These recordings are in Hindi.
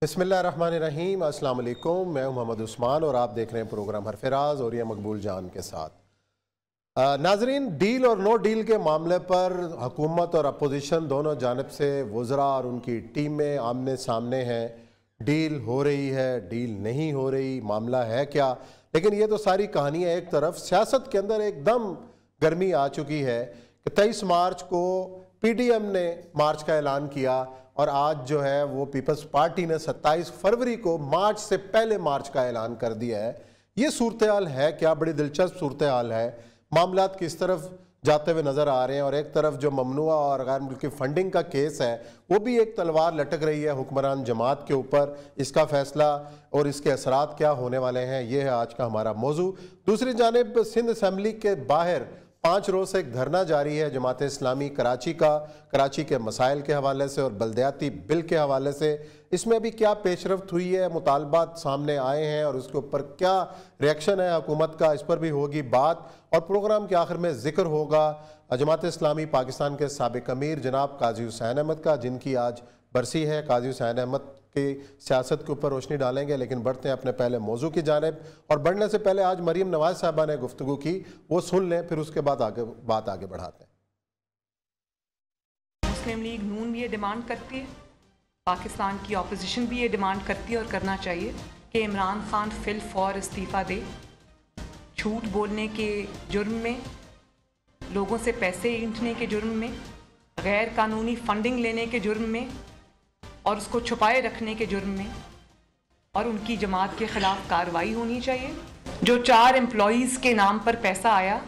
बिस्मिल्लाहिर्रहमानिर्रहीम, अस्सलाम वालेकुम। मैं हूं मोहम्मद उस्मान और आप देख रहे हैं प्रोग्राम हरफराज और ये मकबूल जान के साथ। नाजरीन, डील और नो डील के मामले पर हुकूमत और अपोजिशन दोनों जानब से वज़रा और उनकी टीमें आमने सामने हैं। डील हो रही है, डील नहीं हो रही, मामला है क्या? लेकिन ये तो सारी कहानियाँ एक तरफ, सियासत के अंदर एकदम गर्मी आ चुकी है कि 23 मार्च को PDM ने मार्च का ऐलान किया और आज जो है वो पीपल्स पार्टी ने 27 फरवरी को मार्च से पहले मार्च का ऐलान कर दिया है। ये सूरत हाल है क्या? बड़ी दिलचस्प सूरत हाल है। मामलात किस तरफ जाते हुए नज़र आ रहे हैं और एक तरफ जो ममनुआ और गैर मुल्की फंडिंग का केस है वो भी एक तलवार लटक रही है हुक्मरान जमात के ऊपर। इसका फैसला और इसके असरात क्या होने वाले हैं, ये है आज का हमारा मौजू। दूसरी जानिब सिंध असम्बली के बाहर 5 रोज़ से एक धरना जारी है जमात इस्लामी कराची का, कराची के मसाइल के हवाले से और बल्दियाती बिल के हवाले से। इसमें अभी क्या पेशरफ्त हुई है, मुतालबात सामने आए हैं और उसके ऊपर क्या रिएक्शन है हुकूमत का, इस पर भी होगी बात। और प्रोग्राम के आखिर में जिक्र होगा जमात इस्लामी पाकिस्तान के साबिक अमीर जनाब काजी हुसैन अहमद का, जिनकी आज बरसी है। काजी हुसैन अहमद की सियासत के ऊपर रोशनी डालेंगे, लेकिन बढ़ते हैं अपने पहले मौजू की जानिब। और बढ़ने से पहले आज मरीम नवाज साहबा ने गुफ्तगू की, वो सुन लें, फिर उसके बाद बात आगे बढ़ाते हैं। मुस्लिम लीग नून भी ये डिमांड करती है, पाकिस्तान की अपोजिशन भी ये डिमांड करती है और करना चाहिए कि इमरान खान फिल फौर इस्तीफ़ा दे। झूठ बोलने के जुर्म में, लोगों से पैसे ऐंठने के जुर्म में, गैर कानूनी फंडिंग लेने के जुर्म में और उसको छुपाए रखने के जुर्म में, और उनकी जमात के ख़िलाफ़ कार्रवाई होनी चाहिए। जो 4 एम्प्लॉयज़ के नाम पर पैसा आया,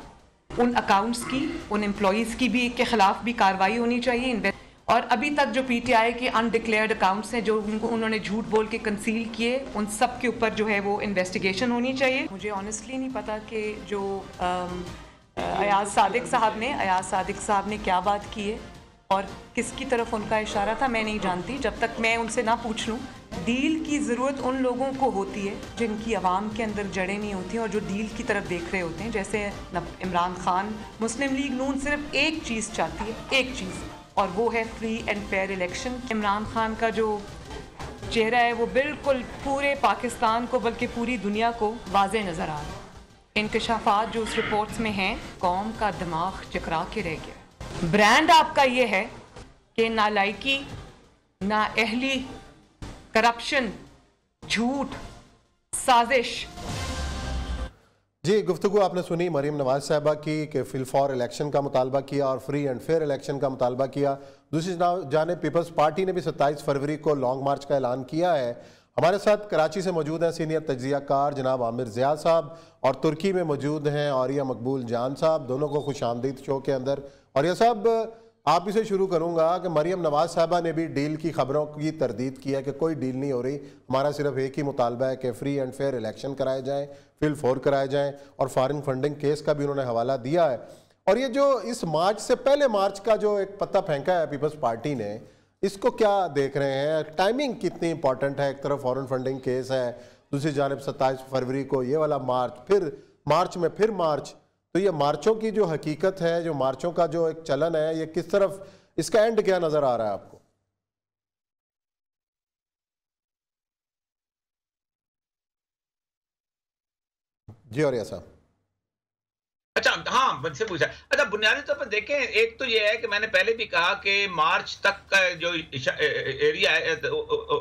उन अकाउंट्स की, उन एम्प्लॉयज़ की भी के ख़िलाफ़ भी कार्रवाई होनी चाहिए। और अभी तक जो PTI के अनडिक्लेयर्ड अकाउंट्स हैं, जो उन्होंने झूठ बोल के कंसील किए, उन सब के ऊपर जो है वो इन्वेस्टिगेशन होनी चाहिए। मुझे ऑनेस्टली नहीं पता कि जो अयाज सादिक साहब ने क्या बात की है और किसकी तरफ उनका इशारा था, मैं नहीं जानती। जब तक मैं उनसे ना पूछ लूँ, डील की ज़रूरत उन लोगों को होती है जिनकी आवाम के अंदर जड़ें नहीं होती और जो डील की तरफ देख रहे होते हैं, जैसे इमरान खान। मुस्लिम लीग नून सिर्फ एक चीज़ चाहती है, एक चीज़, और वो है free and fair election. Imran Khan का जो चेहरा है वो बिल्कुल पूरे पाकिस्तान को, बल्कि पूरी दुनिया को वाज़े नज़र आ रहा है। इंकशाफात जो उस रिपोर्ट्स में हैं, कौम का दिमाग चकरा के रह गया। ब्रांड आपका ये है कि नालायकी, नाअहली, करप्शन, झूठ, साजिश। जी, गुफ्तगू आपने सुनी मरीम नवाज साहबा की कि फिल फॉर इलेक्शन का मुतालबा किया और फ्री एंड फेयर इलेक्शन का मुतालबा किया। दूसरी जानिब पीपल्स पार्टी ने भी 27 फरवरी को लॉन्ग मार्च का ऐलान किया है। हमारे साथ कराची से मौजूद हैं सीनियर तज्जियाकार जनाब आमिर ज़िया साहब, और तुर्की में मौजूद हैं औरिया मकबूल जान साहब। दोनों को खुश आमदीद शो के अंदर। और यह साहब, आप इसे शुरू करूंगा कि मरीम नवाज साहबा ने भी डील की खबरों की तरदीद की है कि कोई डील नहीं हो रही, हमारा सिर्फ एक ही मुतालबा है कि फ्री एंड फेयर इलेक्शन कराए जाएं, फिल फोर कराए जाएं, और फॉरेन फंडिंग केस का भी उन्होंने हवाला दिया है। और ये जो इस मार्च से पहले मार्च का जो एक पत्ता फेंका है पीपल्स पार्टी ने, इसको क्या देख रहे हैं? टाइमिंग कितनी इंपॉर्टेंट है? एक तरफ फॉरेन फंडिंग केस है, दूसरी जानब 27 फरवरी को ये वाला मार्च, फिर मार्च में फिर मार्च। तो ये मार्चों की जो हकीकत है, जो मार्चों का जो एक चलन है, ये किस तरफ, इसका एंड क्या नजर आ रहा है आपको? जी और ऐसा। अच्छा, हाँ, मुझसे पूछा। अच्छा, बुनियादी तौर पर देखें, एक तो ये है कि मैंने पहले भी कहा कि मार्च तक का जो एरिया है,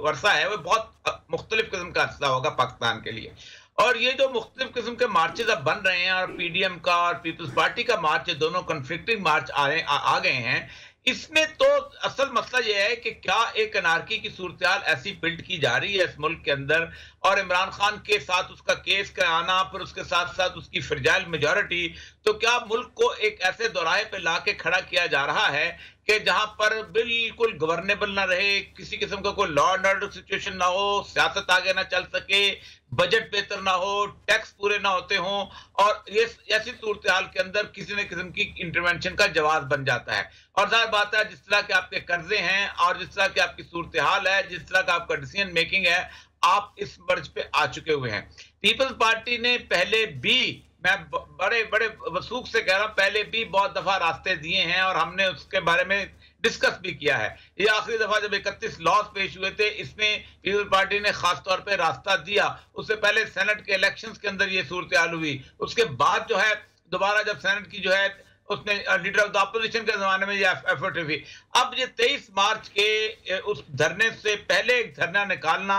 वर्षा है, वो बहुत मुख्तलिफ किस्म का अरसा होगा पाकिस्तान के लिए। और ये जो मुख्तलिफ किस्म के मार्चेज अब बन रहे हैं, और PDM का और पीपल्स पार्टी का मार्च, दोनों कन्फ्लिक्टिंग मार्च आ गए हैं। इसमें तो असल मसला यह है कि क्या एक अनारकी की सूरत हाल ऐसी बिल्ड की जा रही है इस मुल्क के अंदर, और इमरान खान के साथ उसका केस का आना, फिर उसके साथ साथ उसकी फ्रजाइल मेजॉरिटी, तो क्या मुल्क को एक ऐसे दौराहे पे लाके खड़ा किया जा रहा है कि जहां पर बिल्कुल गवर्नेबल ना रहे, किसी किस्म का कोई लॉ एंड ऑर्डर सिचुएशन ना हो, सियासत आगे ना चल सके, बजट बेहतर ना हो, टैक्स पूरे ना होते हों, और ये ऐसी सूरत हाल के अंदर किसी न किस्म की इंटरवेंशन का जवाब बन जाता है। और जाहिर बात है, जिस तरह के आपके कर्जे हैं और जिस तरह की आपकी सूरत हाल है, जिस तरह का आपका डिसीजन मेकिंग है, आप इस मर्ज पे आ चुके हुए हैं। पीपल्स पार्टी ने पहले भी, मैं बड़े बड़े वसूख से कह रहा हूं, पहले भी बहुत दफा रास्ते दिए हैं और हमने उसके बारे में डिस्कस भी किया है। ये आखिरी दफा जब 31 लॉज पेश हुए थे, इसमें पीपल पार्टी ने खास तौर पे रास्ता दिया। उससे पहले सेनेट के इलेक्शंस के अंदर ये सूरत-ए-हाल हुई। उसके बाद जो है दोबारा जब सेनेट की जो है उसने लीडर ऑफ द अपोजिशन के जमाने में ये एफर्ट हुई। अब ये 23 मार्च के उस धरने से पहले एक धरना निकालना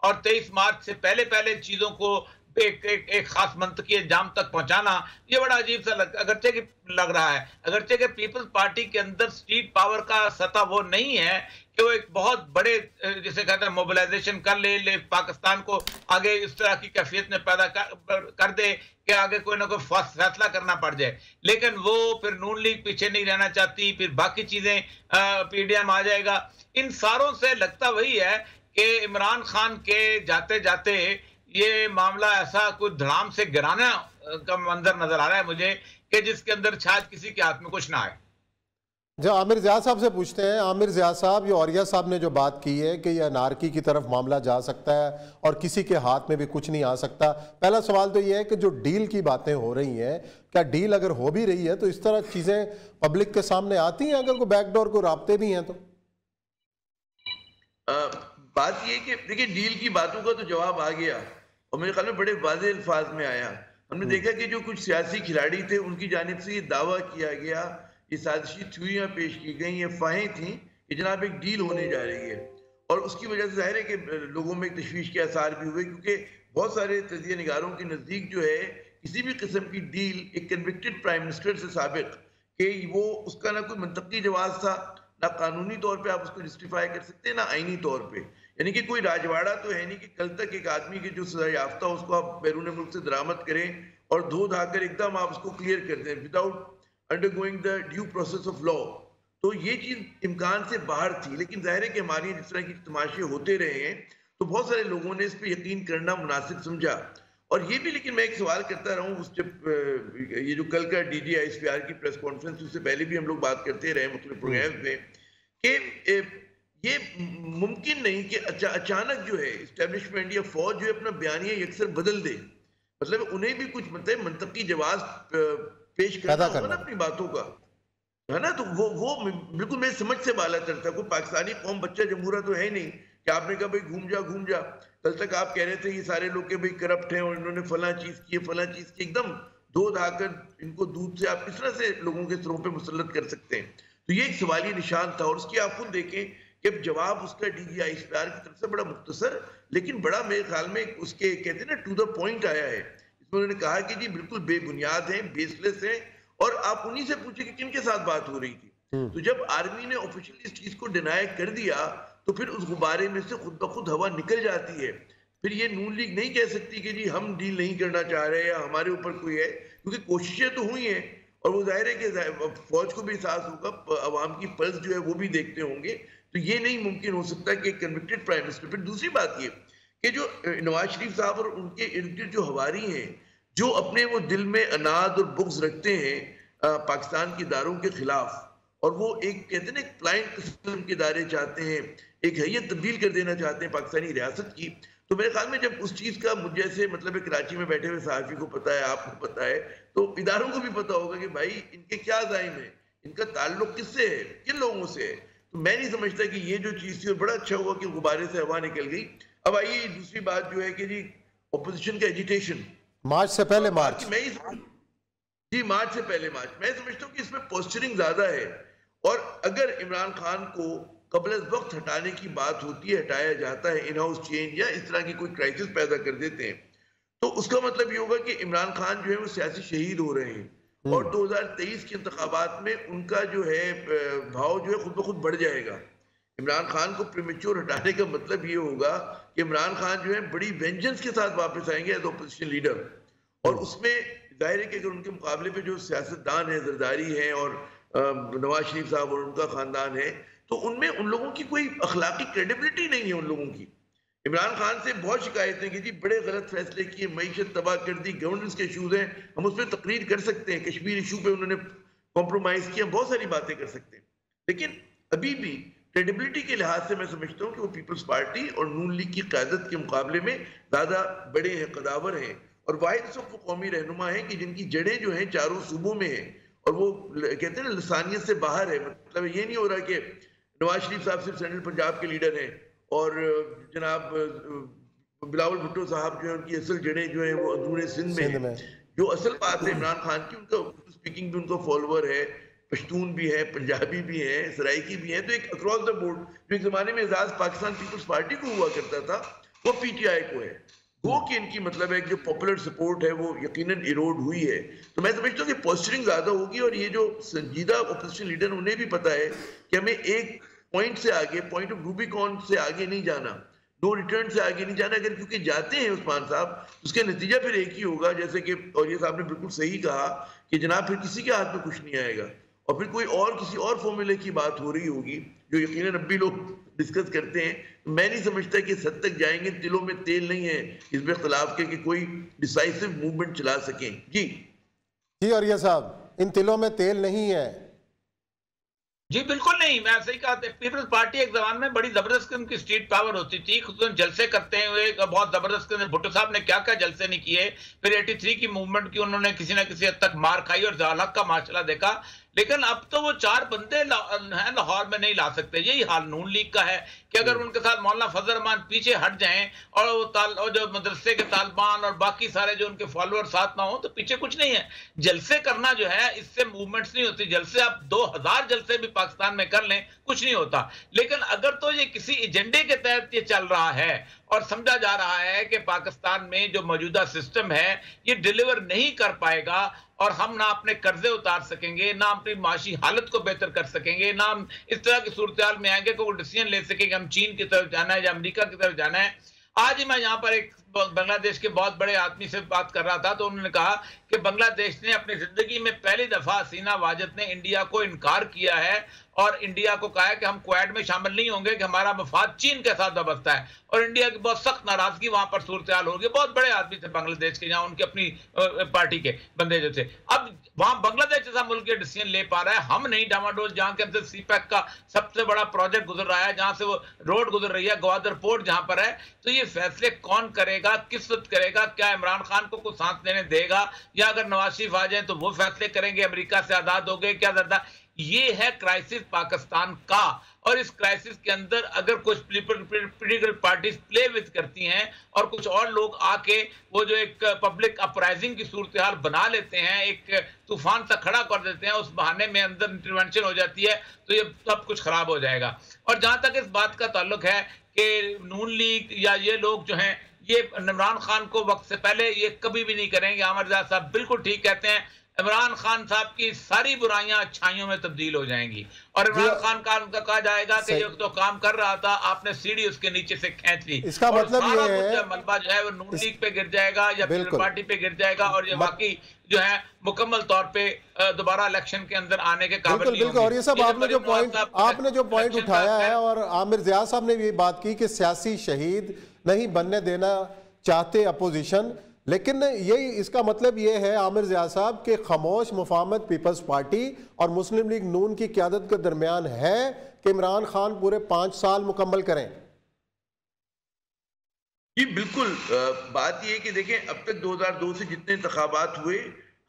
और 23 मार्च से पहले चीजों को एक खास मंतकी अंजाम तक पहुंचाना, ये बड़ा अजीब सा अगरचे की लग रहा है। अगरचे के पीपल्स पार्टी के अंदर स्ट्रीट पावर का सतह वो नहीं है कि वो एक बहुत बड़े जिसे कहते हैं मोबिलाइजेशन कर ले पाकिस्तान को आगे इस तरह की कैफियत में पैदा कर दे कि आगे कोई ना कोई फैसला करना पड़ जाए। लेकिन वो फिर नून लीग पीछे नहीं रहना चाहती, फिर बाकी चीजें पीडीएम आ जाएगा। इन सारों से लगता वही है कि इमरान खान के जाते जाते ये मामला ऐसा कुछ धड़ाम से गिराना का मंजर नजर आ रहा है मुझे कि जिसके अंदर शायद किसी के हाथ में कुछ ना आए। जो आमिर ज़िया साहब से पूछते हैं, आमिर ज़िया साहब, ये औरिया साहब ने जो बात की है कि ये अनारकी की तरफ मामला जा सकता है और किसी के हाथ में भी कुछ नहीं आ सकता। पहला सवाल तो ये है कि जो डील की बातें हो रही हैं, क्या डील अगर हो भी रही है तो इस तरह चीज़ें पब्लिक के सामने आती हैं अगर कोई बैकडोर को राब्ते भी हैं तो? बात ये कि देखिए डील की बातों का तो जवाब आ गया और मेरे ख्याल में बड़े वाज़ेह अल्फाज में आया। हमने देखा कि जो कुछ सियासी खिलाड़ी थे उनकी जानिब से ये दावा किया गया, ये साजिशी थ्योरियां पेश की गई, ये फाहें थी कि जनाब एक डील होने जा रही है और उसकी वजह से जाहिर है कि लोगों में एक तशवीश के आसार भी हुए क्योंकि बहुत सारे तजिया निगारों के नज़दीक जो है किसी भी किस्म की डील एक कन्विक्टेड प्राइम मिनिस्टर से साबिक कि वो उसका ना कोई मंतकी जवाब था, ना कानूनी तौर पे आप उसको जस्टिफाई कर सकते हैं, ना आईनी तौर पे। यानी कि कोई राजवाड़ा तो है नहीं कि कल तक एक आदमी के जो सजा याफ्ता उसको आप बैरून मुल्क से दरामद करें और धो धाकर एकदम आप उसको क्लियर कर दें without undergoing the due process of law. तो ये चीज इम्कान से बाहर थी, लेकिन जाहिर है कि हमारी जिस तरह की तमाशे होते रहे हैं तो बहुत सारे लोगों ने इस पर यकीन करना मुनासिब समझा। और ये भी, लेकिन मैं एक सवाल करता रहा हूँ, जब ये जो कल का DGISPR की प्रेस कॉन्फ्रेंस, उससे पहले भी हम लोग बात करते रहे मुख्तलिफ प्रोग्राम में कि ये मुमकिन नहीं कि अचानक जो है इस्टेब्लिशमेंट या फौज जो है अपना बयानिया यकसर बदल दे। मतलब उन्हें भी कुछ मतलब मंतकी जवाब पेश करना होगा ना अपनी बातों का, है ना। तो वो बिल्कुल मेरी समझ से बाला करता है। कोई पाकिस्तानी कौम बच्चा जमहूरा तो है नहीं कि आपने कहा भाई घूम जा। कल तक आप कह रहे थे ये सारे लोग के भाई करप्ट हैं और इन्होंने फला चीज की फला चीज की, एकदम धो धाकर इनको दूध से आप किस तरह से लोगों के सिरों पे मुसल्लत कर सकते हैं। तो ये एक सवाली निशान था और उसकी आप खुद देखें कि जवाब उसका DGISPR की तरफ से बड़ा मुख्तसर लेकिन बड़ा मेरे ख्याल में उसके कहते हैं ना टू द पॉइंट आया है। इसमें उन्होंने कहा कि जी बिल्कुल बेबुनियाद हैं, बेसलेस हैं और आप उन्हीं से पूछे कि किनके साथ बात हो रही थी। तो जब आर्मी ने ऑफिशियली इस चीज को डिनाई कर दिया तो फिर उस गुब्बारे में से खुद ब खुद हवा निकल जाती है। फिर ये नून लीग नहीं कह सकती कि जी हम डील नहीं करना चाह रहे या हमारे ऊपर कोई है, क्योंकि कोशिशें तो हुई हैं और वो जाहिर है कि फौज को भी एहसास होगा, अवाम की पल्स जो है वो भी देखते होंगे। तो ये नहीं मुमकिन हो सकता कि कन्विक्टेड प्राइम मिनिस्टर। फिर दूसरी बात ये कि जो नवाज शरीफ साहब और उनके इर्द गिर्द जो हवारी हैं, जो अपने वो दिल में अनाद और बुग़्ज़ रखते हैं पाकिस्तान के इदारों के खिलाफ, और वो एक कहते हैं ना एक प्लाइंट किस्म के इदारे चाहते हैं, एक हैयत तब्दील कर देना चाहते हैं पाकिस्तानी रियासत की। तो मेरे ख्याल में जब उस चीज़ का मुझे जैसे मतलब कराची में बैठे हुए सहाफ़ी को पता है, आपको पता है, तो इदारों को भी पता होगा कि भाई इनके क्या ज़ाइम है, इनका ताल्लुक किससे है, किन लोगों से है। तो मैं नहीं समझता कि ये जो चीज़ थी और बड़ा अच्छा हुआ कि गुब्बारे से हवा निकल गई। अब आइए दूसरी बात जो है कि जी अपोजिशन का एजिटेशन मार्च से पहले मार्च मार्च से पहले मार्च, मैं समझता हूँ कि इसमें पोस्चरिंग ज्यादा है। और अगर इमरान खान को कबल वक्त हटाने की बात होती है, हटाया जाता है, इन हाउस चेंज या इस तरह की कोई क्राइसिस पैदा कर देते हैं, तो उसका मतलब ये होगा कि इमरान खान जो है वो सियासी शहीद हो रहे हैं और 2023 के इंतखाबात में उनका जो है भाव जो है खुद ब खुद बढ़ जाएगा। इमरान खान को प्रीमेच्योर हटाने का मतलब ये होगा कि इमरान खान जो है बड़ी वेंजेंस के साथ वापस आएंगे एज अपोजिशन लीडर। और उसमें जाहिर है कि अगर उनके मुकाबले पे जो सियासतदान है, जरदारी है और नवाज शरीफ साहब और उनका खानदान है, तो उनमें उन लोगों की कोई अखलाकी क्रेडिबिलिटी नहीं है उन लोगों की। इमरान खान से बहुत शिकायतें कि जी बड़े गलत फैसले किए, मईशत तबाह कर दी, गवर्नेंस के इशूज हैं, हम उस पर तकरीर कर सकते हैं, कश्मीर इशू पे उन्होंने कॉम्प्रोमाइज किया, बहुत सारी बातें कर सकते हैं, लेकिन अभी भी क्रेडिबिलिटी के लिहाज से मैं समझता हूँ कि वो पीपल्स पार्टी और नून लीग की क़यादत के मुकाबले में ज़्यादा बड़े हैं, कदावर हैं और वाहिद सब वो कौमी रहनुमा हैं कि जिनकी जड़ें जो हैं चारों सूबों में हैं और वो कहते हैं ना लसानियत से बाहर है। मतलब ये नहीं हो रहा कि नवाज शरीफ साहब सिर्फ सेंट्रल पंजाब के लीडर हैं और जनाब बिलावल भुट्टो साहब जो है उनकी असल जड़ें जो है वो अंदरूनी सिंध में है। जो असल बात है इमरान खान की, उनका स्पीकिंग भी उनका फॉलोअर है, पश्तून भी है, पंजाबी भी है, सराइकी भी है। तो एक अक्रॉस द बोर्ड जो एक जमाने में एजाज पाकिस्तान पीपल्स पार्टी को हुआ करता था वो पीटीआई को है। वो कि इनकी मतलब है जो पॉपुलर सपोर्ट है वो यकीनन इरोड हुई है। तो मैं समझता हूँ कि पोस्टरिंग ज्यादा होगी और ये जो संजीदा ओपोजिशन लीडर उन्हें भी पता है कि हमें एक पॉइंट से आगे, पॉइंट ऑफ रूबिकॉन से आगे नहीं जाना, नो रिटर्न से आगे नहीं जाना। अगर क्योंकि जाते हैं उस्मान साहब, उसका नतीजा फिर एक ही होगा, जैसे कि और ये साहब ने बिल्कुल सही कहा कि जनाब फिर किसी के हाथ में कुछ नहीं आएगा और फिर कोई और किसी और फॉर्मूले की बात हो रही होगी जो यकीनन अब भी लोग डिस्कस करते हैं। मैं नहीं समझता कि इस हद तक जाएंगे, तिलों में तेल नहीं है इसमें इख्तिलाफ के कि कोई डिसाइसिव मूवमेंट चला सकें। जी और ये साहब इन तिलों में तेल नहीं है। जी बिल्कुल नहीं, मैं सही कहा। पीपल्स पार्टी एक जमाने में बड़ी जबरदस्त उनकी स्ट्रीट पावर होती थी, खुद जलसे करते हुए बहुत जबरदस्त। भुट्टो साहब ने क्या क्या जलसे नहीं किए। फिर 83 की मूवमेंट की उन्होंने किसी ना किसी हद तक मार खाई और जालक का माशला देखा। लेकिन अब तो वो 4 बंदे हैं लाहौर में नहीं ला सकते। यही हाल नून लीग का है कि अगर उनके साथ मौलाना फजल रहमान पीछे हट जाएं और वो जो मदरसे के तालिबान और बाकी सारे जो उनके फॉलोअर साथ ना हो तो पीछे कुछ नहीं है। जलसे करना जो है इससे मूवमेंट्स नहीं होती। जलसे आप 2000 जलसे भी पाकिस्तान में कर लें कुछ नहीं होता। लेकिन अगर तो ये किसी एजेंडे के तहत ये चल रहा है और समझा जा रहा है कि पाकिस्तान में जो मौजूदा सिस्टम है ये डिलीवर नहीं कर पाएगा और हम ना अपने कर्जे उतार सकेंगे, ना अपनी माशी हालत को बेहतर कर सकेंगे, ना हम इस तरह की सूरत में आएंगे कोई डिसीजन ले सकेंगे हम चीन की तरफ जाना है या अमेरिका की तरफ जाना है। आज ही मैं यहाँ पर एक बांग्लादेश के बहुत बड़े आदमी से बात कर रहा था तो उन्होंने कहा कि बांग्लादेश ने अपनी जिंदगी में पहली दफा हसीना वाजिद ने इंडिया को इनकार किया है और इंडिया को कहा है कि हम क्वाड में शामिल नहीं होंगे कि हमारा मफाद चीन के साथ वाबस्ता है। और इंडिया की बहुत सख्त नाराजगी वहां पर सूरत हाल होगी। बहुत बड़े आदमी थे बांग्लादेश के, जहां उनकी अपनी पार्टी के बंदे जो थे। अब वहां बांग्लादेश जैसा मुल्क ये डिसीजन ले पा रहा है, हम नहीं डामाडोल। जहां के अंदर सीपैक का सबसे बड़ा प्रोजेक्ट गुजर रहा है, जहां से वो रोड गुजर रही है ग्वादर पोर्ट जहां पर है, तो ये फैसले कौन करेगा, किस वक्त करेगा? क्या इमरान खान को कुछ सांस लेने देगा या अगर नवाज शरीफ आ जाए तो वो फैसले करेंगे अमेरिका से आजाद हो गए क्या ज्यादा? ये है क्राइसिस पाकिस्तान का। और इस क्राइसिस के अंदर अगर कुछ पॉलिटिकल पार्टीज प्ले विद करती हैं और कुछ और लोग आके वो जो एक पब्लिक अपराइजिंग की सूरत हाल बना लेते हैं, एक तूफान सा खड़ा कर देते हैं, उस बहाने में अंदर इंटरवेंशन हो जाती है तो ये सब कुछ खराब हो जाएगा। और जहां तक इस बात का ताल्लुक है कि नून लीग या ये लोग जो हैं ये इमरान खान को वक्त से पहले ये कभी भी नहीं करेंगे। आमिर जाद साहब बिल्कुल ठीक कहते हैं, इमरान खान साहब की सारी बुराइयां अच्छाइयों में तब्दील हो जाएंगी और इमरान खान का उनका कहा जाएगा कि जो तो काम कर रहा था आपने सीढ़ी उसके नीचे से खींच ली। इसका मतलब ये है मलबा जो है वो नून लीग पे गिर जाएगा या पीपल्स पार्टी पे गिर जाएगा और ये बाकी जो है मुकम्मल तौर पे दोबारा इलेक्शन के अंदर आने के काबिल नहीं होंगे। और ये सब आपने जो पॉइंट उठाया है और आमिर ज़िया साहब ने भी बात की कि सियासी शहीद नहीं बनने देना चाहते अपोजिशन, लेकिन यही इसका मतलब ये है आमिर ज़िया साहब के खामोश मुफाहमत पीपल्स पार्टी और मुस्लिम लीग नून की क़यादत के दरमियान है कि इमरान खान पूरे 5 साल मुकम्मल करें। जी बिल्कुल। बात यह है कि देखें अब तक 2002 से जितने इंतखाबात हुए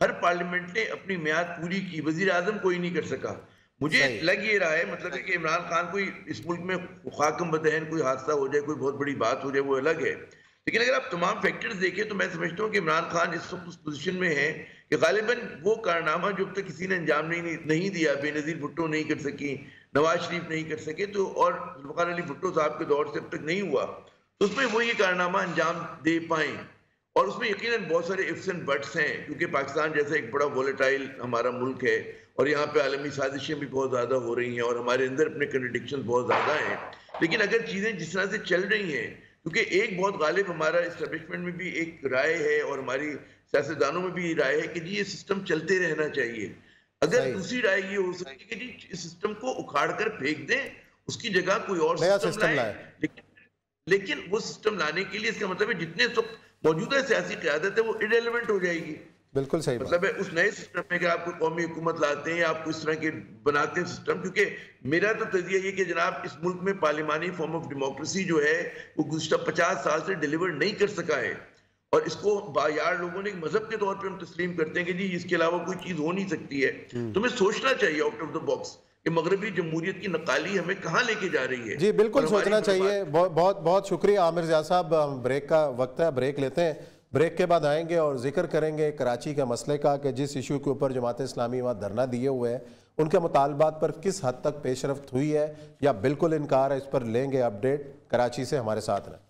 हर पार्लियामेंट ने अपनी मियाद पूरी की, वजीर आजम कोई नहीं कर सका। मुझे लग ये रहा है मतलब है कि इमरान खान कोई इस मुल्क में खाकम बदहन कोई हादसा हो जाए, कोई बहुत बड़ी बात हो जाए वो अलग है, लेकिन अगर आप तमाम फैक्टर्स देखें तो मैं समझता हूँ कि इमरान खान इस वक्त उस पोजीशन में है कि गालिबन वो कारनामा जो अब तक किसी ने अंजाम नहीं दिया, बेनज़ीर भुट्टो नहीं कर सकी, नवाज शरीफ नहीं कर सके, तो और जुल्फ़िकार अली भुट्टो साहब के दौर से अब तक नहीं हुआ, तो उसमें वो ये कारनामा अंजाम दे पाए। और उसमें यकीनन बहुत सारे इफ्स एंड बट्स हैं क्योंकि पाकिस्तान जैसा एक बड़ा वोलेटाइल हमारा मुल्क है और यहाँ पे आलमी साजिशें भी बहुत ज़्यादा हो रही हैं और हमारे अंदर अपने कंट्रडिक्शन बहुत ज़्यादा हैं। लेकिन अगर चीज़ें जिस तरह से चल रही हैं, क्योंकि एक बहुत गालिब हमारा इस्टेब्लिशमेंट में भी एक राय है और हमारी सियासतदानों में भी राय है कि जी ये सिस्टम चलते रहना चाहिए। अगर दूसरी राय ये हो सकती है कि जी इस सिस्टम को उखाड़ कर फेंक दें, उसकी जगह कोई और सिस्टम लाए। लेकिन वो सिस्टम लाने के लिए इसका मतलब है जितने मौजूदा सियासी क़यादत है वो इरेलेवेंट हो जाएगी। बिल्कुल सही मतलब है उस नए सिस्टम में कि आप कोई कौमी हुकूमत लाते हैं, आप इस तरह के बनाते हैं सिस्टम। क्योंकि मेरा तो तज़िया ये कि जनाब इस मुल्क में पार्लिमानी फॉर्म ऑफ डेमोक्रेसी जो है वो गुज़श्ता 50 साल से डिलीवर नहीं कर सका है और इसको बायार लोगों ने एक मजहब के तौर पे हम तस्लीम करते हैं कि जी इसके अलावा कोई चीज हो नहीं सकती है। तो हमें सोचना चाहिए आउट ऑफ द बॉक्स कि मगरबी जमहूरियत की नकाली हमें कहाँ लेके जा रही है। जी बिल्कुल सोचना चाहिए। बहुत बहुत शुक्रिया आमिर ज़िया साहब। ब्रेक का वक्त है, ब्रेक लेते हैं। ब्रेक के बाद आएंगे और जिक्र करेंगे कराची के मसले का कि जिस इशू के ऊपर जमात इस्लामी वहाँ धरना दिए हुए है उनके मुतालबात पर किस हद तक पेशरफ्त हुई है या बिल्कुल इनकार है, इस पर लेंगे अपडेट। कराची से हमारे साथ रहें।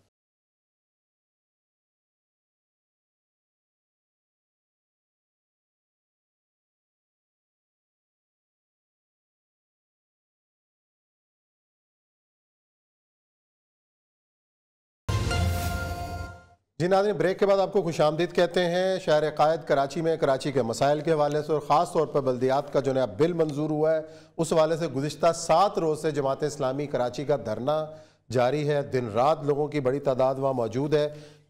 जी नाज़रीन, ब्रेक के बाद आपको खुशामदीद कहते हैं। शहर कायद कराची में कराची के मसाइल के हवाले से और ख़ास तौर पर बल्दियात का जो नया बिल मंजूर हुआ है उस हवाले से गुज़िश्ता 7 रोज़ से जमात इस्लामी कराची का धरना जारी है। दिन रात लोगों की बड़ी तादाद वहाँ मौजूद है।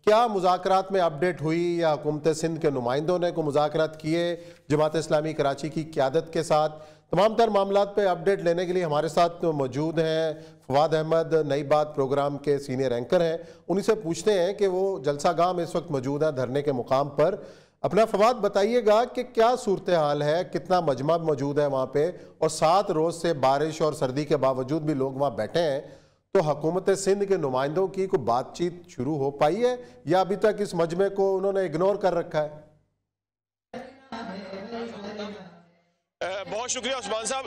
क्या मुज़ाकरात में अपडेट हुई या हुकूमत सिंध के नुमाइंदों ने को मुज़ाकरात किए जमात इस्लामी कराची की क़यादत के साथ? तमाम तर मामलात पे अपडेट लेने के लिए हमारे साथ मौजूद हैं फवाद अहमद, नई बात प्रोग्राम के सीनियर एंकर हैं। उन्हीं से पूछते हैं कि वो जलसा गाह में इस वक्त मौजूद है धरने के मुकाम पर। अपना फवाद बताइएगा कि क्या सूरत हाल है, कितना मजमा मौजूद है वहाँ पे, और 7 रोज़ से बारिश और सर्दी के बावजूद भी लोग वहाँ बैठे हैं, तो हुकूमत सिंध के नुमाइंदों की कोई बातचीत शुरू हो पाई है या अभी तक इस मजमे को उन्होंने इग्नोर कर रखा है? बहुत शुक्रिया उस्मान साहब।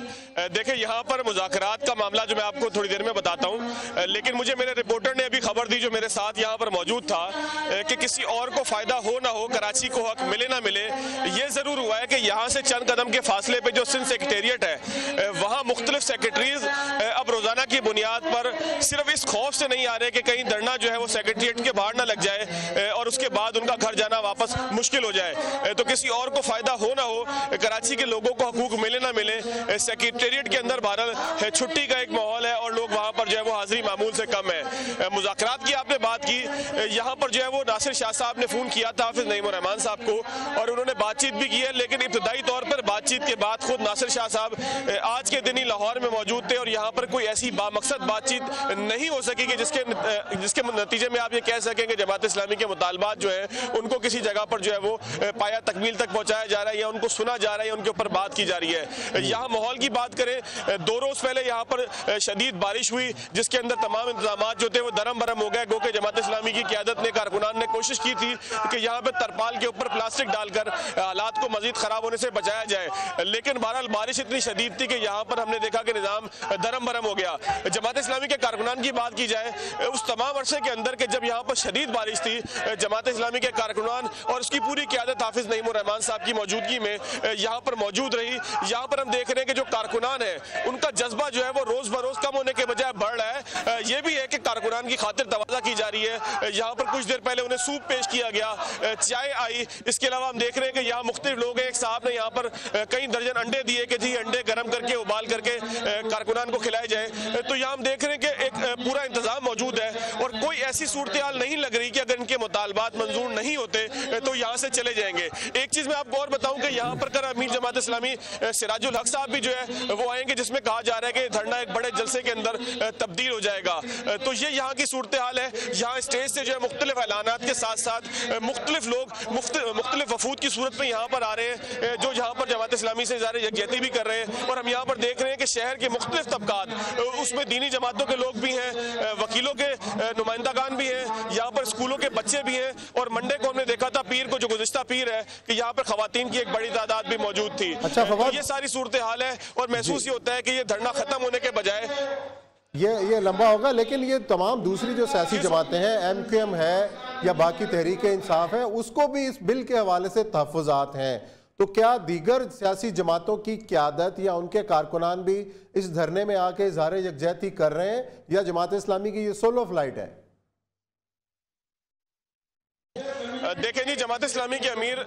देखिए यहाँ पर मुज़ाकरात का मामला जो मैं आपको थोड़ी देर में बताता हूँ, लेकिन मुझे मेरे रिपोर्टर ने अभी खबर दी जो मेरे साथ यहाँ पर मौजूद था कि किसी और को फ़ायदा हो ना हो, कराची को हक मिले ना मिले, ये ज़रूर हुआ है कि यहाँ से चंद कदम के फासले पर जो सिंध सेक्रेटेरिएट है वहाँ मुख्तलिफ सेक्रेटरीज अब रोज़ाना की बुनियाद पर सिर्फ इस खौफ से नहीं आ रहे कि कहीं धरना जो है वो सेक्रेटेरिएट के बाहर ना लग जाए और उसके बाद उनका घर जाना वापस मुश्किल हो जाए। तो किसी और को फ़ायदा हो ना हो, कराची के लोगों को हकूक मिले ना मिले, सेक्रेटेरिएट के अंदर बहरहाल छुट्टी का एक माहौल है और लोग वहां पर जो है वो हाजिरी मामूल से कम है। मुज़ाकरात की आपने बात की, यहाँ पर जो है वो नासिर शाह साहब ने फ़ोन किया था हाफिज नईम रहमान साहब को और उन्होंने बातचीत भी की है, लेकिन इब्तदाई तौर पर बातचीत के बाद खुद नासिर शाह साहब आज के दिन ही लाहौर में मौजूद थे और यहाँ पर कोई ऐसी बामकसद बातचीत नहीं हो सकी कि जिसके नतीजे में आप ये कह सकें कि जमात इस्लामी के मुतालबात जो है उनको किसी जगह पर जो है वो पाया तकमील तक पहुँचाया जा रहा है या उनको सुना जा रहा है या उनके ऊपर बात की जा रही है। यहाँ माहौल की बात करें, 2 रोज पहले यहाँ पर शदीद बारिश हुई जिसके अंदर तमाम इंतजाम जो थे वो दरम बरम हो गए। गो के जमात इस्लामी की क़यादत ने, कारकुनान ने कोशिश की थी कि यहाँ पे तरपाल के ऊपर प्लास्टिक डालकर हालात को मजीद खराब होने से बचाया जाए, लेकिन बहरहाल बारिश इतनी शदीद थी कि यहाँ पर हमने देखा कि निज़ाम दरम बरम हो गया। जमात इस्लामी के कारकुनान की बात की जाए, उस तमाम अरसे के अंदर के जब यहाँ पर शदीद बारिश थी, जमात इस्लामी के कारकुनान और उसकी पूरी क़यादत हाफिज नईम रहमान साहब की मौजूदगी में यहाँ पर मौजूद रही। यहाँ पर हम देख रहे हैं कि जो कारकुनान है उनका जज्बा जो है वो रोज बरोज कम होने के बजाय बढ़ रहा है। ये भी है कि कारकुनान की खातिर तवाज़ा की जा रही है। यहाँ पर कुछ देर पहले उन्हें सूप पेश किया गया, चाय आई। इसके अलावा हम देख रहे हैं कि यहाँ मुख्तलिफ लोग हैं। एक साहब ने यहाँ पर कई दर्जन अंडे दिए कि जी अंडे गर्म करके उबाल करके कारकुनान को खिलाए जाए। तो यहाँ हम देख रहे हैं कि एक पूरा इंतजाम मौजूद है और कोई ऐसी सूरत हाल नहीं लग रही कि अगर इनके मुतालबात मंजूर नहीं होते तो यहाँ से चले जाएंगे। एक चीज़ मैं आपको और बताऊँ कि यहाँ पर कर अमीर जमात इस्लामी सिराजुल हक साहब भी जो है वो आएंगे, जिसमें कहा जा रहा है कि धरना एक बड़े जलसे के अंदर तब्दील हो जाएगा। तो ये यहाँ की सूरत हाल है। यहाँ स्टेज से जो है मुख्तलिफ ऐलानात के साथ साथ मुख्तलिफ लोग मुख्तलिफ वफूद की सूरत में यहाँ पर आ रहे हैं जो यहाँ पर जमात इस्लामी से ज़ाहिर यकजहती भी कर रहे हैं। और हम यहाँ पर देख रहे हैं कि शहर के मुख्तलिफ तबकात, उसमें दीनी जमातों के लोग भी हैं, वकीलों के नुमाइंदागान भी हैं, यहाँ पर स्कूलों के बच्चे भी हैं। और मंडे को हमने देखा था पीर को, जो गुज़िश्ता पीर है, कि यहाँ पर खवातीन की एक बड़ी तादाद भी मौजूद थी। अच्छा, तो ये सारी सूरत हाल है और महसूस ये होता है कि ये धरना खत्म होने के बजाय ये लंबा होगा। लेकिन ये तमाम दूसरी जो सियासी जमातें हैं, MQM है या बाकी तहरीक इंसाफ है, उसको भी इस बिल के हवाले से तहफ़्फ़ुज़ात हैं। तो क्या दीगर सियासी जमातों की क़यादत या उनके कारकुनान भी इस धरने में आके इज़हार यकजहती कर रहे हैं या जमात इस्लामी की ये सोलो फ्लाइट है? देखें जी, जमात इस्लामी के अमीर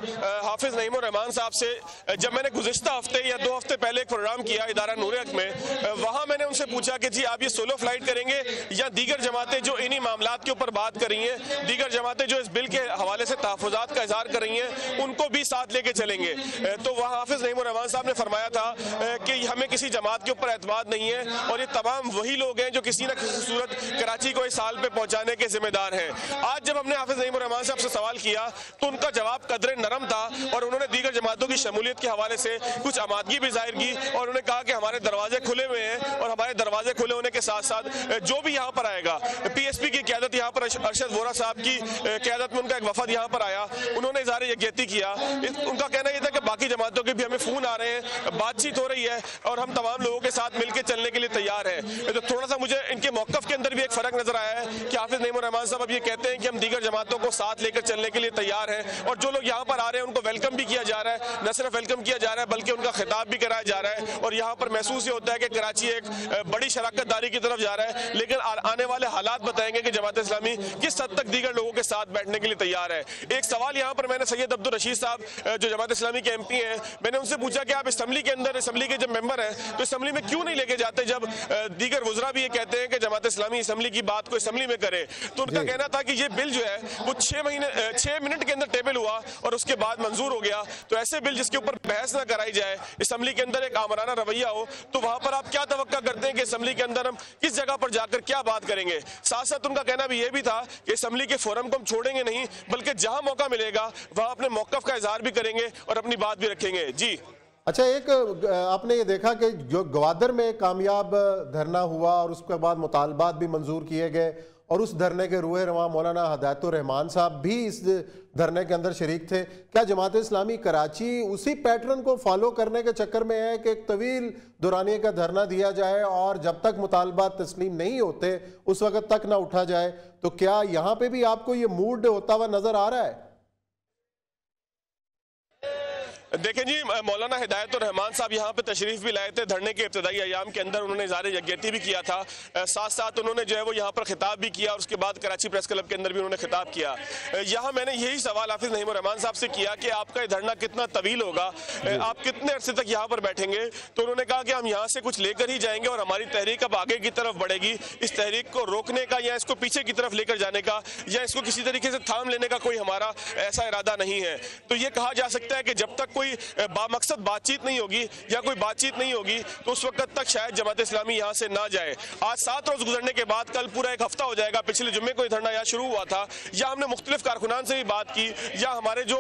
हाफिज नईम रहमान साहब से जब मैंने गुज़िश्ता हफ्ते या 2 हफ्ते पहले एक प्रोग्राम किया इदारा नूर हक में, वहाँ मैंने उनसे पूछा कि जी आप ये सोलो फ्लाइट करेंगे या दीगर जमातें जो इन्हीं मामलात के ऊपर बात कर रही हैं, दीगर जमातें जो इस बिल के हवाले से तहफ़्फ़ुज़ात का इज़हार कर रही हैं, उनको भी साथ लेके चलेंगे। तो वहाँ हाफिज नईम रहमान साहब ने फरमाया था कि हमें किसी जमात के ऊपर एतमाद नहीं है और ये तमाम वही लोग हैं जो किसी न किसी सूरत कराची को इस हाल पे पहुँचाने के जिम्मेदार हैं। आज जब हमने हाफिज नईम रहमान साहब से सवाल किया किया तो उनका जवाब कदरे नरम था और उन्होंने दीगर जमातों की शमूलियत के हवाले से कुछ आमादगी भी जाहिर की और उन्होंने कहा कि हमारे दरवाजे खुले हुए हैं और हमारे दरवाजे खुले होने के साथ साथ जो भी यहाँ पर आएगा, पीएसपी की क़यादत यहाँ पर अरशद वोरा साहब की क़यादत में उनका एक वफद यहाँ पर आया, उन्होंने इज़हार यकजहती किया। उनका कहना यह था कि बाकी जमातों के भी हमें फ़ोन आ रहे हैं, बातचीत हो रही है और हम तमाम लोगों के साथ मिलकर चलने के लिए तैयार हैं। तो थोड़ा सा मुझे इनके मौक़िफ़ के अंदर भी एक फ़र्क नजर आया है कि हाफिज़ नईमुर रहमान साहब अब ये कहते हैं कि हम दीगर जमातों को साथ लेकर चलने के लिए तैयार हैं और जो लोग यहाँ पर आ रहे हैं उनको वेलकम भी किया जा रहा है, न सिर्फ वेलकम किया जा रहा है बल्कि उनका खिताब भी कराया जा रहा है और यहाँ पर महसूस ये होता है कि कराची एक बड़ी शराकतदारी की तरफ जा रहा है। लेकिन आने वाले हालात बताएंगे कि जमात इस्लामी किस हद तक दीगर लोगों के साथ बैठने के लिए तैयार है। एक सवाल यहाँ पर मैंने सैयद अब्दुल रशीद साहब जो जमात इस्लामी के एमपी हैं, मैंने उनसे पूछा कि आप असेंबली के अंदर, असेंबली के जब मेंबर हैं तो असेंबली में क्यों नहीं लेके जाते जब दीगर वुज़रा भी ये कहते हैं कि जमात इस्लामी असेंबली की बात को असेंबली में करे। तो उनका कहना था कि ये बिल जो है वो 6 मिनट के अंदर टेबल हुआ और उसके बाद मंजूर हो गया। तो ऐसे बिल जिसके ऊपर बहस ना कराई जाए, असेंबली के अंदर एक आमराना रवैया हो, तो वहां पर आप क्या तवक्का करते हैं कि असेंबली के अंदर हम किस जगह पर जाकर क्या बात करेंगे। साथ साथ उनका कहना भी यह भी था कि असेंबली के फोरम को हम छोड़ेंगे नहीं बल्कि जहां मौका मिलेगा वहां अपने मौक़िफ़ का इज़हार भी करेंगे और अपनी बात भी रखेंगे। जी अच्छा, एक आपने ये देखा कि जो गवादर में कामयाब धरना हुआ और उसके बाद मुतालबात भी मंजूर किए गए और उस धरने के रूह रवां मौलाना हिदायतुर रहमान साहब भी इस धरने के अंदर शरीक थे। क्या जमात इस्लामी कराची उसी पैटर्न को फॉलो करने के चक्कर में है कि एक तवील दुरानिये का धरना दिया जाए और जब तक मुतालबात तस्लीम नहीं होते उस वक्त तक ना उठा जाए? तो क्या यहाँ पे भी आपको ये मूड होता हुआ नजर आ रहा है? देखें जी, मौलाना हिदायतुर रहमान साहब यहाँ पे तशरीफ भी लाए थे धरने के इब्तदाई अयाम के अंदर, उन्होंने इज़हार यकजहती भी किया था, साथ साथ उन्होंने जो है वो यहाँ पर खिताब भी किया और उसके बाद कराची प्रेस क्लब के अंदर भी उन्होंने खिताब किया। यहाँ मैंने यही सवाल हाफिज़ नईमुर रहमान साहब से किया कि आपका ये धरना कितना तवील होगा, आप कितने अरसे तक यहाँ पर बैठेंगे? तो उन्होंने कहा कि हम यहाँ से कुछ लेकर ही जाएंगे और हमारी तहरीक अब आगे की तरफ बढ़ेगी। इस तहरीक को रोकने का या इसको पीछे की तरफ लेकर जाने का या इसको किसी तरीके से थाम लेने का कोई हमारा ऐसा इरादा नहीं है। तो ये कहा जा सकता है कि जब तक कोई बामकसद बातचीत नहीं होगी या कोई बातचीत नहीं होगी तो उस वक्त तक शायद जमात इस्लामी यहाँ से ना जाए। आज 7 रोज गुजरने के बाद कल पूरा एक हफ्ता हो जाएगा। पिछले जुम्मे को धरना यहाँ शुरू हुआ था, या हमने मुख्तलिफ कारकुनान से भी बात की या हमारे जो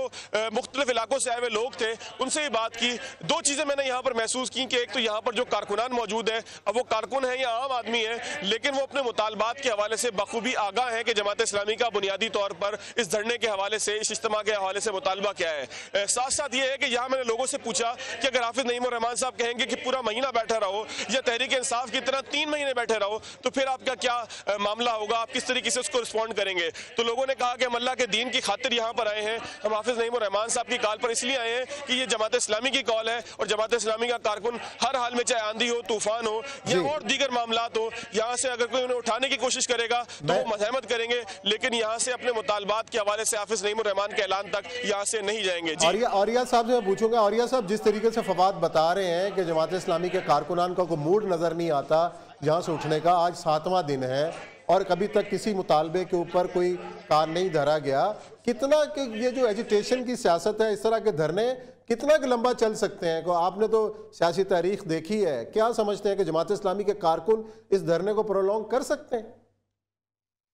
मुख्तलिफ इलाकों से आए हुए लोग थे उनसे भी बात की। 2 चीजें मैंने यहाँ पर महसूस की कि एक तो यहाँ पर जो कारकुनान मौजूद है, अब वो कारकुन है या आम आदमी है, लेकिन वो अपने मुतालबात के हवाले से बखूबी आगाह है कि जमात इस्लामी का बुनियादी तौर पर इस धरने के हवाले से, इस इज्तिमा के हवाले से मुतालबा क्या है। साथ साथ ये है कि यहाँ मैंने लोगों से पूछा कि अगर हाफिज़ नईमुर रहमान साहब कहेंगे कि पूरा महीना बैठे रहो या तहरीक इंसाफ की तरह 3 महीने बैठे रहो तो फिर आपका क्या मामला होगा, आप किस तरीके से उसको रिस्पॉन्ड करेंगे? तो लोगों ने कहा कि हम अल्लाह के दीन की खातिर यहाँ पर आए हैं, हम हाफिज़ नईमुर रहमान साहब की कॉल पर इसलिए आए हैं कि ये जमात इस्लामी की कॉल है और जमात इस्लामी का कारकुन हर हाल में, चाहे आंधी हो, तूफान हो या और दीगर मामलात हो, यहाँ से अगर कोई उन्हें उठाने की कोशिश करेगा तो वो मज़ाहमत करेंगे, लेकिन यहाँ से अपने मुतालबात के हवाले से हाफिज़ नईमुर रहमान के ऐलान तक यहाँ से नहीं जाएंगे। औरिया साहब से मैं पूछूंगा, औरिया साहब जिस तरीके से फवाद बता रहे हैं कि जमात इस्लामी के कारकुनान का कोई मूड नजर नहीं आता यहाँ से उठने का, आज 7वां दिन है और कभी तक किसी मुतालबे के ऊपर कोई कान नहीं धरा गया, कितना कि ये जो एजिटेशन की सियासत है, इस तरह के धरने कितना लंबा चल सकते हैं? को आपने तो सियासी तारीख देखी है, क्या समझते हैं कि जमात इस्लामी के कारकुन इस धरने को प्रोलॉन्ग कर सकते हैं?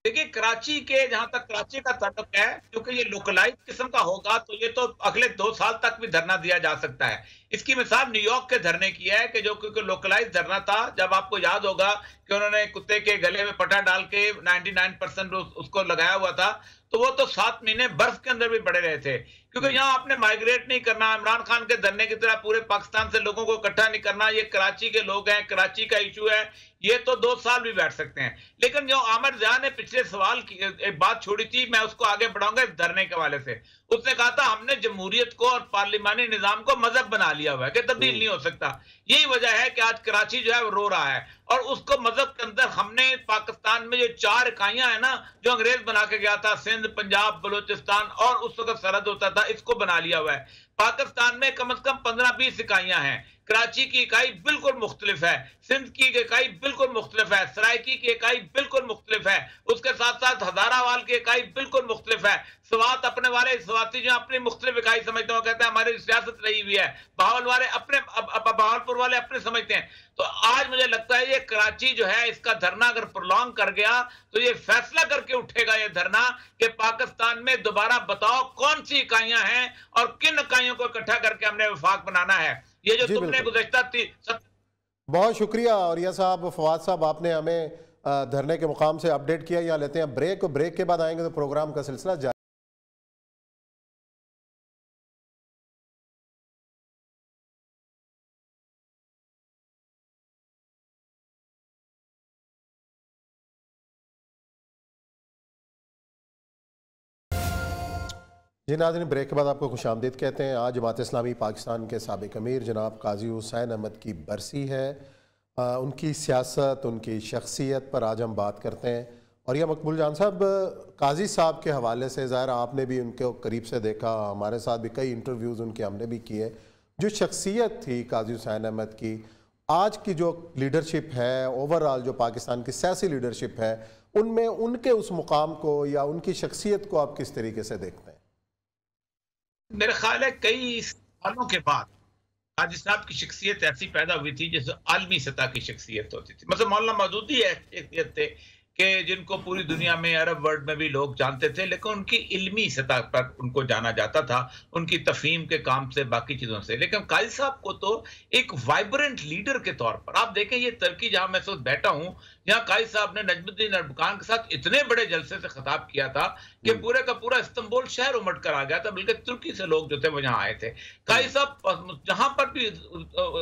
देखिए, कराची के जहां तक कराची का ताल्लुक है, क्योंकि ये लोकलाइज किस्म का होगा तो ये तो अगले 2 साल तक भी धरना दिया जा सकता है। इसकी मिसाल न्यूयॉर्क के धरने की है कि जो क्योंकि लोकलाइज धरना था, जब आपको याद होगा कि उन्होंने कुत्ते के गले में पटा डाल के 99% उसको लगाया हुआ था, तो वो तो 7 महीने बर्फ के अंदर भी पड़े रहे थे, क्योंकि यहाँ आपने माइग्रेट नहीं करना, इमरान खान के धरने की तरह पूरे पाकिस्तान से लोगों को इकट्ठा नहीं करना, ये कराची के लोग हैं, कराची का इशू है, ये तो 2 साल भी बैठ सकते हैं। लेकिन जो आमिर ज़िया ने पिछले सवाल की एक बात छोड़ी थी, मैं उसको आगे बढ़ाऊंगा इस धरने के हवाले से। उसने कहा था हमने जमहूरियत को और पार्लिमानी निजाम को मजहब बना लिया हुआ है कि तब्दील नहीं हो सकता। यही वजह है कि आज कराची जो है वो रो रहा है और उसको मजहब के अंदर हमने पाकिस्तान में जो 4 इकाइयां है ना, जो अंग्रेज बना के गया था, सिंध, पंजाब, बलूचिस्तान और उस वक्त सरहद होता था, इसको बना लिया हुआ है। पाकिस्तान में कम से कम 15-20 इकाइयां हैं। कराची की इकाई बिल्कुल मुख्तलिफ है, सिंध की इकाई बिल्कुल मुख्तलिफ है, सरायकी की इकाई बिल्कुल मुख्तलिफ है, उसके साथ साथ हजारावाल की इकाई बिल्कुल मुख्तलिफ है। स्वात अपने वाले स्वाती जो अपनी मुख्तलिफ इकाई समझते हैं, कहते हैं हमारी सियासत रही हुई है। बहावल वाले अपने, बहावलपुर वाले अपने समझते हैं। तो आज मुझे लगता है ये कराची जो है इसका धरना अगर प्रोलॉन्ग कर गया तो ये फैसला करके उठेगा ये धरना कि पाकिस्तान में दोबारा बताओ कौन सी इकाइयां हैं और किन इकाइयों को इकट्ठा करके हमने वफाक बनाना है। ये जो तुमने गुज़श्ता बहुत शुक्रिया औरिया साहब, फवाद साहब, आपने हमें धरने के मुकाम से अपडेट किया। यहाँ लेते हैं ब्रेक, और ब्रेक के बाद आएंगे तो प्रोग्राम का सिलसिला जारी। जी नाज़रीन, ब्रेक के बाद आपको खुशामदीद कहते हैं। आज जमात इस्लामी पाकिस्तान के साबिक़ अमीर जनाब काजी हुसैन अहमद की बरसी है। उनकी सियासत, उनकी शख्सियत पर आज हम बात करते हैं। और यह मकबूल जान साहब, काजी साहब के हवाले से ज़ाहिर आपने भी उनके करीब से देखा, हमारे साथ भी कई इंटरव्यूज़ उनके हमने भी किए। जो शख्सियत थी काजी हुसैन अहमद की, आज की जो लीडरशिप है, ओवरऑल जो पाकिस्तान की सियासी लीडरशिप है, उनमें उनके उस मुकाम को या उनकी शख्सियत को आप किस तरीके से देखते हैं? मेरा ख्याल है कई सालों के बाद काजी साहब की शख्सियत ऐसी पैदा हुई थी जैसे आलमी सतह की शख्सियत होती थी। मतलब मौलाना मौदूदी शख्सियत थे कि जिनको पूरी दुनिया में, अरब वर्ल्ड में भी लोग जानते थे, लेकिन उनकी इल्मी सतह पर उनको जाना जाता था, उनकी तफहीम के काम से, बाकी चीज़ों से। लेकिन काजी साहब को तो एक वाइब्रेंट लीडर के तौर पर आप देखें, ये तुर्की जहां मैं इस वक्त बैठा हूं, जहां काजी साहब ने नजमुद्दीन अरबकान के साथ इतने बड़े जलसे से खिताब किया था कि पूरे का पूरा इस्तांबुल शहर उमड़ कर आ गया था, बल्कि तुर्की से लोग जो थे वो यहाँ आए थे। काजी साहब जहां पर भी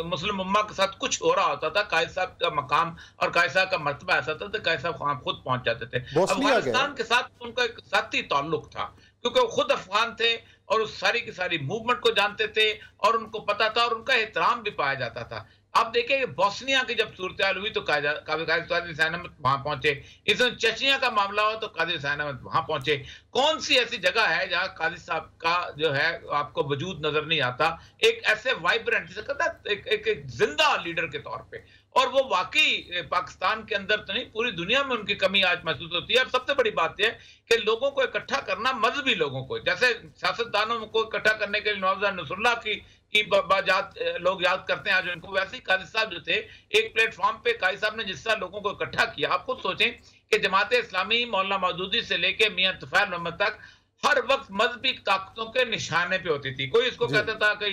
मुस्लिम उम्मा के साथ कुछ हो रहा होता था, काजी साहब का मकाम और काजी साहब का मर्तबा ऐसा था तो काजी साहब खुद पहुंच जाते थे। अफगानिस्तान के साथ उनका एक साथी ताल्लुक था, क्योंकि वो खुद अफगान थे और उस सारी की सारी मूवमेंट को जानते थे और उनको पता था और उनका एहतराम भी पाया जाता था। आप देखिए बोस्निया की जब सूरत हाल हुई तो काजी हुसैन अहमद वहां पहुंचे, इसमें चेचिया का मामला हो तो काजी हुसैन अहमद वहां पहुंचे। कौन सी ऐसी जगह है जहां काजी साहब का जो है आपको वजूद नजर नहीं आता, एक ऐसे वाइब्रेंट, जिसे कहता है एक जिंदा लीडर के तौर पे। और वो वाकई पाकिस्तान के अंदर तो नहीं, पूरी दुनिया में उनकी कमी आज महसूस होती है। और सबसे बड़ी बात यह कि लोगों को इकट्ठा करना, मजहबी लोगों को, जैसे सियासतदानों को इकट्ठा करने के लिए नवाब नसरुल्लाह की लोग याद करते हैं आज उनको, वैसे ही काजी साहब जो थे, एक प्लेटफॉर्म पे काजी साहब ने जिस तरह लोगों को इकट्ठा किया। आप खुद सोचें कि जमात इस्लामी मौलाना मौदूदी से लेके मियां तुफैल मोहम्मद तक हर वक्त मजहबी ताकतों के निशाने पे होती थी। कोई इसको कहता था कि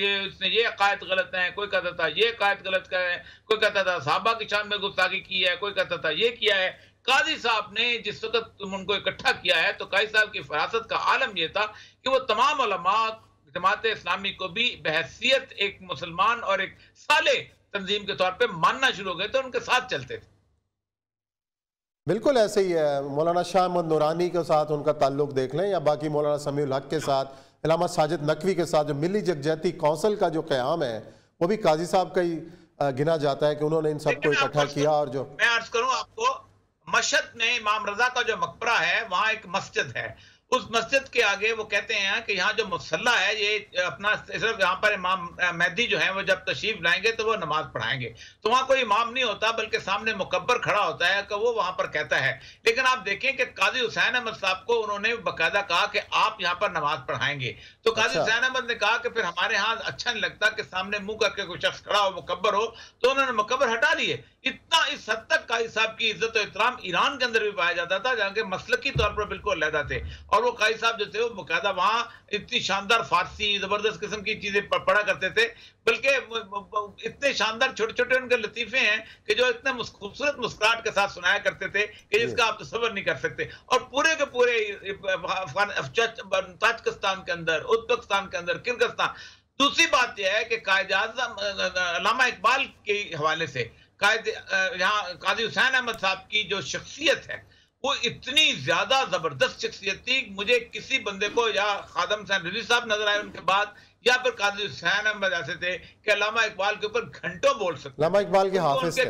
ये अकायद गलत है, कोई कहता था ये अकायद गलत है, कोई कहता था सहाबा की शान में गुस्ताखी की है, कोई कहता था ये किया है। काजी साहब ने जिस वक्त उनको इकट्ठा किया है तो काजी साहब की फरासत का आलम यह था कि वो तमाम उलमा जमात इस्लामी को भी बहैसियत एक मुसलमान और एक साले तंजीम के तौर पे मानना शुरू हो गए, तो उनके साथ चलते थे। बिल्कुल ऐसे ही है। मौलाना शाह अहमद नूरानी के साथ उनका ताल्लुक देख लें, या बाकी मौलाना समीउल हक के साथ, इलामा साजिद नकवी के साथ, जो मिली यकजहती कौंसिल का जो क़याम है वो भी काजी साहब का ही गिना जाता है कि उन्होंने इन सबको इकट्ठा किया। और जो मैं अर्ज करूं आपको, मशहद में इमाम रजा का जो मकबरा है, वहां एक मस्जिद है। उस मस्जिद के आगे वो कहते हैं कि यहाँ जो मुसल्ला है, ये अपना सिर्फ यहाँ पर इमाम मेहदी जो है वो जब तशरीफ लाएंगे तो वो नमाज पढ़ाएंगे, तो वहाँ कोई इमाम नहीं होता बल्कि सामने मुकब्बर खड़ा होता है कि वो वहाँ पर कहता है। लेकिन आप देखें कि काजी हुसैन अहमद साहब को उन्होंने बाकायदा कहा कि आप यहाँ पर नमाज पढ़ाएंगे, तो काजी हुसैन अहमद ने कहा कि फिर हमारे यहाँ अच्छा नहीं लगता कि सामने मुंह करके कोई शख्स खड़ा हो, मुकब्बर हो, तो उन्होंने मुकब्बर हटा लिए। इतना इस हद तक काजी साहब की इज्जत और एहतराम ईरान के अंदर भी पाया जाता था, जहाँ के मसलकी तौर पर बिल्कुल अलहदा थे। और वो काजी साहब जो थे वो मुकादा वहां इतनी शानदार फारसी जबरदस्त किस्म की चीजें पढ़ा करते थे, बल्कि इतने शानदार छोटे छोटे उनके लतीफे हैं कि जो इतने खूबसूरत मुस्कुराहट के साथ सुनाया करते थे कि जिसका आप तसव्वुर नहीं कर सकते। और पूरे के पूरे ताजिकिस्तान के अंदर, उज्बेकिस्तान के अंदर, किर्गिस्तान। दूसरी बात यह है कि अल्लामा इकबाल के हवाले से यहाँ काजी हुसैन अहमद साहब की जो शख्सियत है वो इतनी ज्यादा जबरदस्त शख्सियत थी, मुझे किसी बंदे को, या खादम हुसैन रिजवी साहब नजर आए उनके बाद, या फिर काजी हुसैन अहमद ऐसे थे कि अल्लामा इकबाल के ऊपर घंटों बोल सकते। अल्लामा इकबाल के हाफिज थे,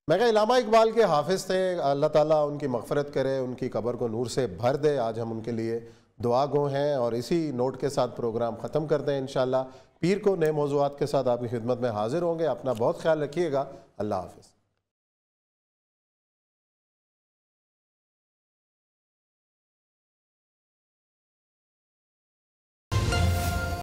मैं कहा इलामा इकबाल के हाफिज थे। अल्लाह ताला उनकी मग़फ़िरत करे, उनकी कब्र को नूर से भर दे। आज हम उनके लिए दुआ गो हैं और इसी नोट के साथ प्रोग्राम ख़त्म करते हैं। इंशाअल्लाह पीर को नए मौज़ूआत के साथ आपकी खिदमत में हाजिर होंगे। अपना बहुत ख्याल रखिएगा। अल्लाह हाफ़िज़।